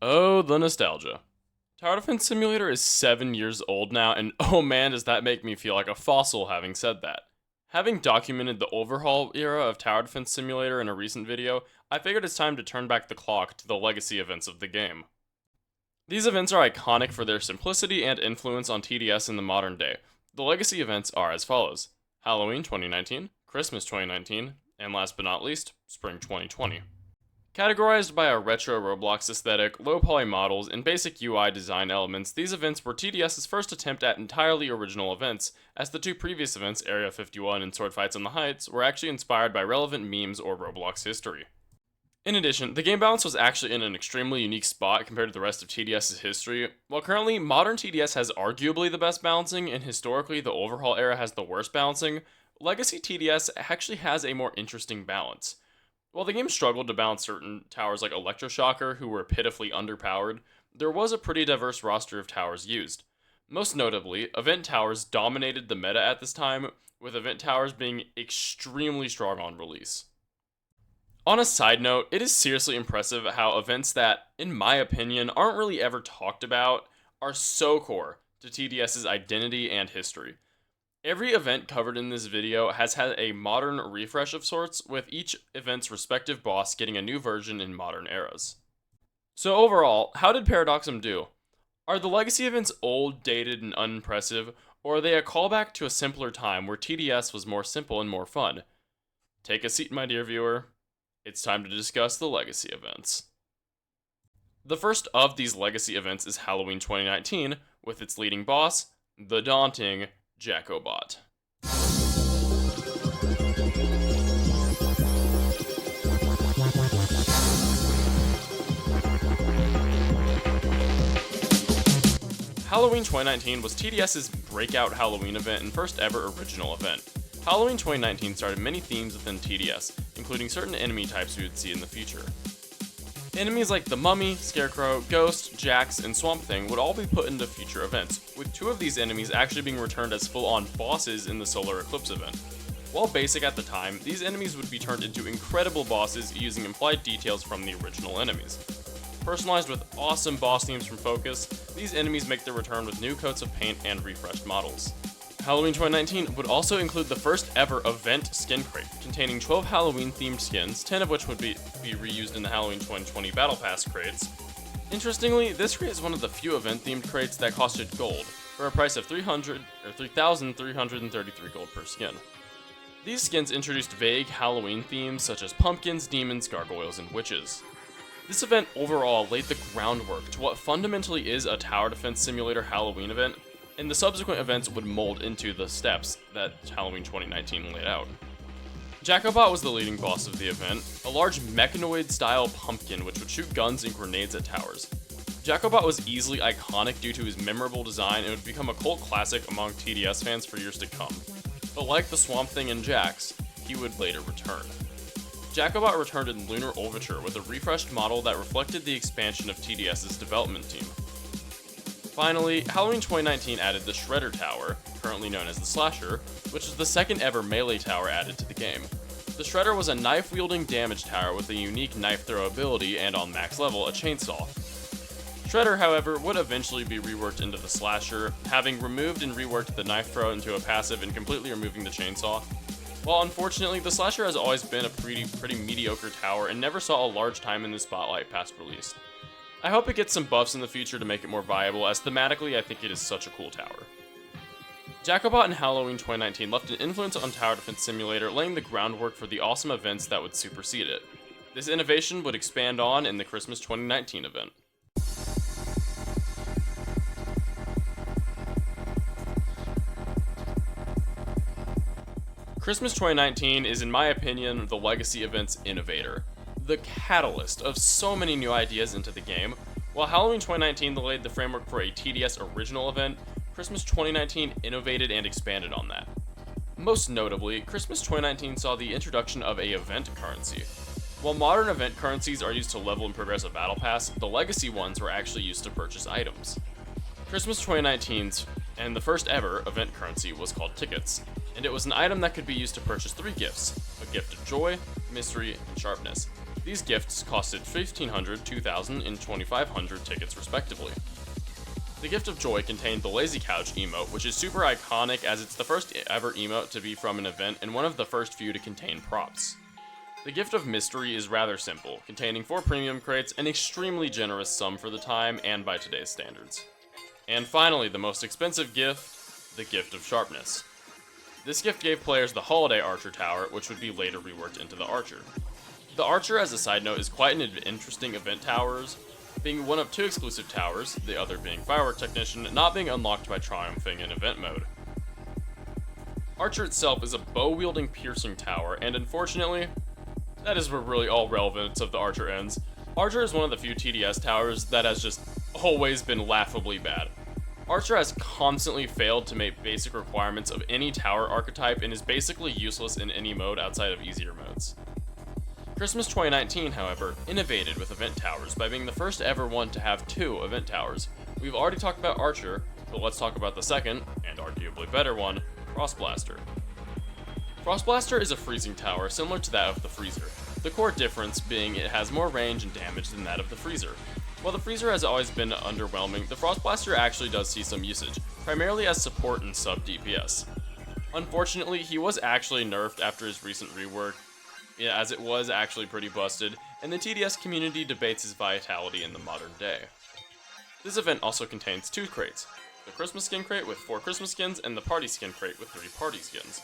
Oh, the nostalgia. Tower Defense Simulator is 7 years old now, and oh man, does that make me feel like a fossil having said that. Having documented the overhaul era of Tower Defense Simulator in a recent video, I figured it's time to turn back the clock to the legacy events of the game. These events are iconic for their simplicity and influence on TDS in the modern day. The legacy events are as follows: Halloween 2019, Christmas 2019, and last but not least, Spring 2020. Categorized by a retro Roblox aesthetic, low poly models, and basic UI design elements, these events were TDS's first attempt at entirely original events, as the two previous events, Area 51 and Sword Fights on the Heights, were actually inspired by relevant memes or Roblox history. In addition, the game balance was actually in an extremely unique spot compared to the rest of TDS's history. While currently, modern TDS has arguably the best balancing, and historically the overhaul era has the worst balancing, legacy TDS actually has a more interesting balance. While the game struggled to balance certain towers like Electroshocker, who were pitifully underpowered, there was a pretty diverse roster of towers used. Most notably, event towers dominated the meta at this time, with event towers being extremely strong on release. On a side note, it is seriously impressive how events that, in my opinion, aren't really ever talked about are so core to TDS's identity and history. Every event covered in this video has had a modern refresh of sorts, with each event's respective boss getting a new version in modern eras. So overall, how did Paradoxum do? Are the legacy events old, dated, and unimpressive, or are they a callback to a simpler time where TDS was more simple and more fun? Take a seat, my dear viewer. It's time to discuss the legacy events. The first of these legacy events is Halloween 2019, with its leading boss, the daunting Jacobot. Halloween 2019 was TDS's breakout Halloween event and first ever original event. Halloween 2019 started many themes within TDS, including certain enemy types we would see in the future. Enemies like the Mummy, Scarecrow, Ghost, Jax, and Swamp Thing would all be put into future events, with two of these enemies actually being returned as full-on bosses in the Solar Eclipse event. While basic at the time, these enemies would be turned into incredible bosses using implied details from the original enemies. Personalized with awesome boss themes from Focus, these enemies make their return with new coats of paint and refreshed models. Halloween 2019 would also include the first ever event skin crate, containing 12 Halloween-themed skins, 10 of which would be reused in the Halloween 2020 Battle Pass crates. Interestingly, this crate is one of the few event-themed crates that costed gold, for a price of 3,333 gold per skin. These skins introduced vague Halloween themes such as pumpkins, demons, gargoyles, and witches. This event overall laid the groundwork to what fundamentally is a Tower Defense Simulator Halloween event, and the subsequent events would mold into the steps that Halloween 2019 laid out. Jacobot was the leading boss of the event, a large mechanoid-style pumpkin which would shoot guns and grenades at towers. Jacobot was easily iconic due to his memorable design and would become a cult classic among TDS fans for years to come. But like the Swamp Thing and Jax, he would later return. Jacobot returned in Lunar Overture with a refreshed model that reflected the expansion of TDS's development team. Finally, Halloween 2019 added the Shredder Tower, currently known as the Slasher, which is the second ever melee tower added to the game. The Shredder was a knife-wielding damage tower with a unique knife throw ability and, on max level, a chainsaw. Shredder, however, would eventually be reworked into the Slasher, having removed and reworked the knife throw into a passive and completely removing the chainsaw. While unfortunately, the Slasher has always been a pretty mediocre tower and never saw a large time in the spotlight past release. I hope it gets some buffs in the future to make it more viable, as thematically I think it is such a cool tower. Jacobot in Halloween 2019 left an influence on Tower Defense Simulator, laying the groundwork for the awesome events that would supersede it. This innovation would expand on in the Christmas 2019 event. Christmas 2019 is, in my opinion, the legacy event's innovator, the catalyst of so many new ideas into the game. While Halloween 2019 laid the framework for a TDS original event, Christmas 2019 innovated and expanded on that. Most notably, Christmas 2019 saw the introduction of a event currency. While modern event currencies are used to level and progress a battle pass, the legacy ones were actually used to purchase items. Christmas 2019's and the first ever event currency was called Tickets, and it was an item that could be used to purchase 3 gifts: a gift of joy, mystery, and sharpness. These gifts costed 1,500, 2,000, and 2,500 tickets respectively. The Gift of Joy contained the Lazy Couch emote, which is super iconic as it's the first ever emote to be from an event and one of the first few to contain props. The Gift of Mystery is rather simple, containing 4 premium crates, an extremely generous sum for the time and by today's standards. And finally, the most expensive gift, the Gift of Sharpness. This gift gave players the Holiday Archer Tower, which would be later reworked into the Archer. The Archer, as a side note, is quite an interesting event towers, being one of 2 exclusive towers, the other being Firework Technician, not being unlocked by triumphing in event mode. Archer itself is a bow-wielding piercing tower, and unfortunately, that is where really all relevance of the Archer ends. Archer is one of the few TDS towers that has just always been laughably bad. Archer has constantly failed to make basic requirements of any tower archetype and is basically useless in any mode outside of easier modes. Christmas 2019, however, innovated with event towers by being the first ever one to have 2 event towers. We've already talked about Archer, but let's talk about the second, and arguably better one, Frostblaster. Frostblaster is a freezing tower similar to that of the Freezer, the core difference being it has more range and damage than that of the Freezer. While the Freezer has always been underwhelming, the Frostblaster actually does see some usage, primarily as support and sub DPS. Unfortunately, he was actually nerfed after his recent rework, as it was actually pretty busted, and the TDS community debates his vitality in the modern day. This event also contains 2 crates, the Christmas skin crate with 4 Christmas skins and the Party skin crate with 3 party skins.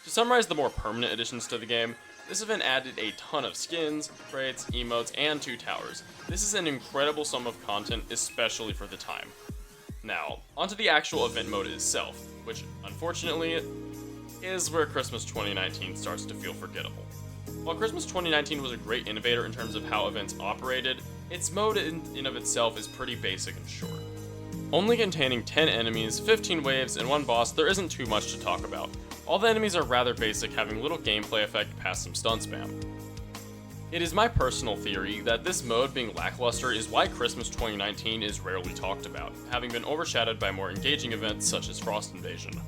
To summarize the more permanent additions to the game, this event added a ton of skins, crates, emotes, and 2 towers. This is an incredible sum of content, especially for the time. Now, onto the actual event mode itself, which, unfortunately, is where Christmas 2019 starts to feel forgettable. While Christmas 2019 was a great innovator in terms of how events operated, its mode in of itself is pretty basic and short. Only containing 10 enemies, 15 waves, and 1 boss, there isn't too much to talk about. All the enemies are rather basic, having little gameplay effect past some stun spam. It is my personal theory that this mode being lackluster is why Christmas 2019 is rarely talked about, having been overshadowed by more engaging events such as Frost Invasion.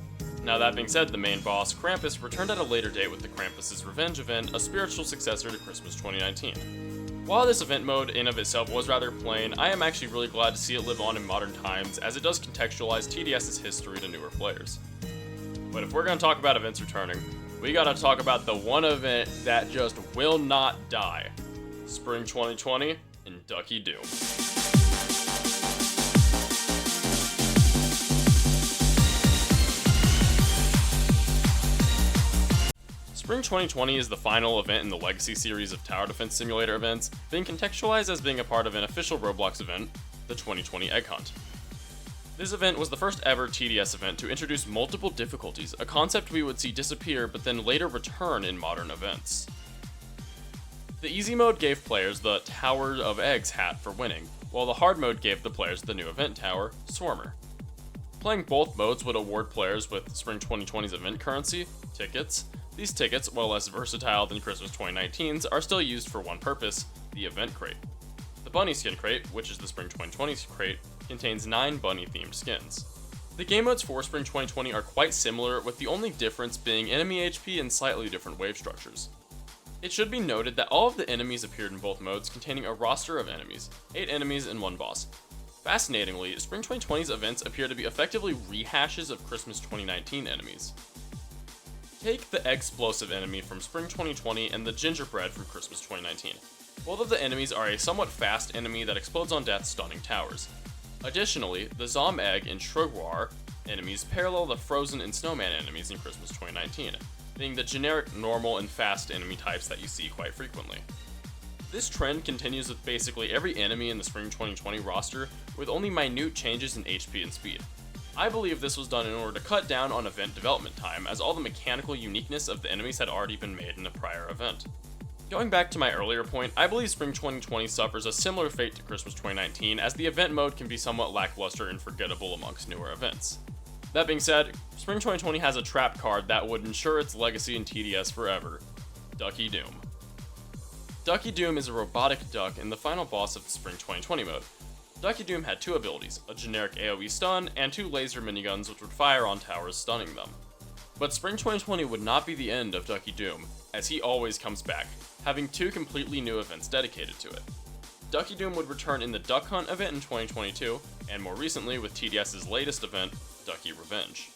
Now that being said, the main boss, Krampus, returned at a later date with the Krampus' Revenge event, a spiritual successor to Christmas 2019. While this event mode in of itself was rather plain, I am actually really glad to see it live on in modern times, as it does contextualize TDS's history to newer players. But if we're going to talk about events returning, we gotta talk about the one event that just will not die. Spring 2020 and Ducky Doom. Spring 2020 is the final event in the Legacy series of Tower Defense Simulator events, being contextualized as being a part of an official Roblox event, the 2020 Egg Hunt. This event was the first ever TDS event to introduce multiple difficulties, a concept we would see disappear but then later return in modern events. The easy mode gave players the Tower of Eggs hat for winning, while the hard mode gave the players the new event tower, Swarmer. Playing both modes would award players with Spring 2020's event currency, tickets. These tickets, while less versatile than Christmas 2019's, are still used for one purpose, the event crate. The Bunny Skin Crate, which is the Spring 2020 crate, contains 9 bunny-themed skins. The game modes for Spring 2020 are quite similar, with the only difference being enemy HP and slightly different wave structures. It should be noted that all of the enemies appeared in both modes, containing a roster of enemies, 8 enemies and 1 boss. Fascinatingly, Spring 2020's events appear to be effectively rehashes of Christmas 2019 enemies. Take the explosive enemy from Spring 2020 and the gingerbread from Christmas 2019. Both of the enemies are a somewhat fast enemy that explodes on death, stunning towers. Additionally, the Zom Egg and Shrugwar enemies parallel the Frozen and Snowman enemies in Christmas 2019, being the generic normal and fast enemy types that you see quite frequently. This trend continues with basically every enemy in the Spring 2020 roster, with only minute changes in HP and speed. I believe this was done in order to cut down on event development time, as all the mechanical uniqueness of the enemies had already been made in a prior event. Going back to my earlier point, I believe Spring 2020 suffers a similar fate to Christmas 2019, as the event mode can be somewhat lackluster and forgettable amongst newer events. That being said, Spring 2020 has a trap card that would ensure its legacy in TDS forever, Ducky Doom. Ducky Doom is a robotic duck and the final boss of the Spring 2020 mode. Ducky Doom had 2 abilities, a generic AoE stun, and 2 laser miniguns which would fire on towers, stunning them. But Spring 2020 would not be the end of Ducky Doom, as he always comes back. having 2 completely new events dedicated to it. Ducky Doom would return in the Duck Hunt event in 2022, and more recently with TDS's latest event, Ducky Revenge.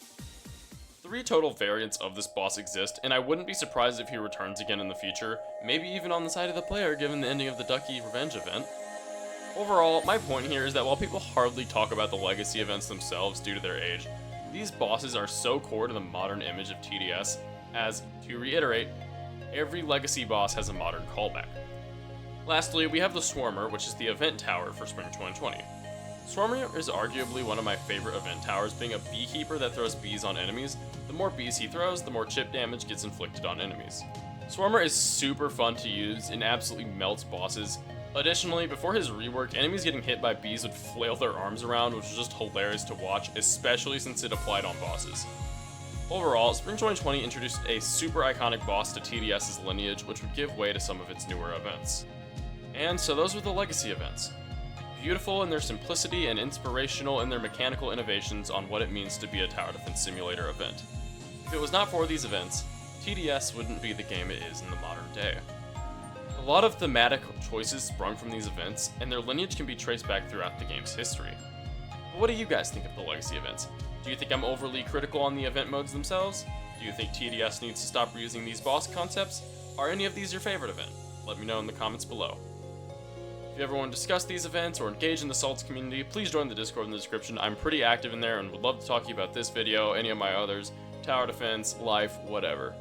3 total variants of this boss exist, and I wouldn't be surprised if he returns again in the future, maybe even on the side of the player given the ending of the Ducky Revenge event. Overall, my point here is that while people hardly talk about the legacy events themselves due to their age, these bosses are so core to the modern image of TDS, as, to reiterate, every legacy boss has a modern callback. Lastly, we have the Swarmer, which is the event tower for Spring 2020. Swarmer is arguably one of my favorite event towers, being a beekeeper that throws bees on enemies. The more bees he throws, the more chip damage gets inflicted on enemies. Swarmer is super fun to use and absolutely melts bosses. Additionally, before his rework, enemies getting hit by bees would flail their arms around, which was just hilarious to watch, especially since it applied on bosses. Overall, Spring 2020 introduced a super iconic boss to TDS's lineage, which would give way to some of its newer events. And so those were the legacy events. Beautiful in their simplicity and inspirational in their mechanical innovations on what it means to be a tower defense simulator event. If it was not for these events, TDS wouldn't be the game it is in the modern day. A lot of thematic choices sprung from these events, and their lineage can be traced back throughout the game's history. But what do you guys think of the legacy events? Do you think I'm overly critical on the event modes themselves? Do you think TDS needs to stop reusing these boss concepts? Are any of these your favorite event? Let me know in the comments below. If you ever want to discuss these events or engage in the Salts community, please join the Discord in the description. I'm pretty active in there and would love to talk to you about this video, any of my others, tower defense, life, whatever.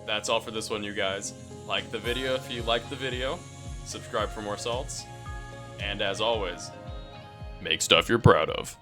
That's all for this one, you guys. Like the video if you liked the video, subscribe for more Salts, and as always, make stuff you're proud of.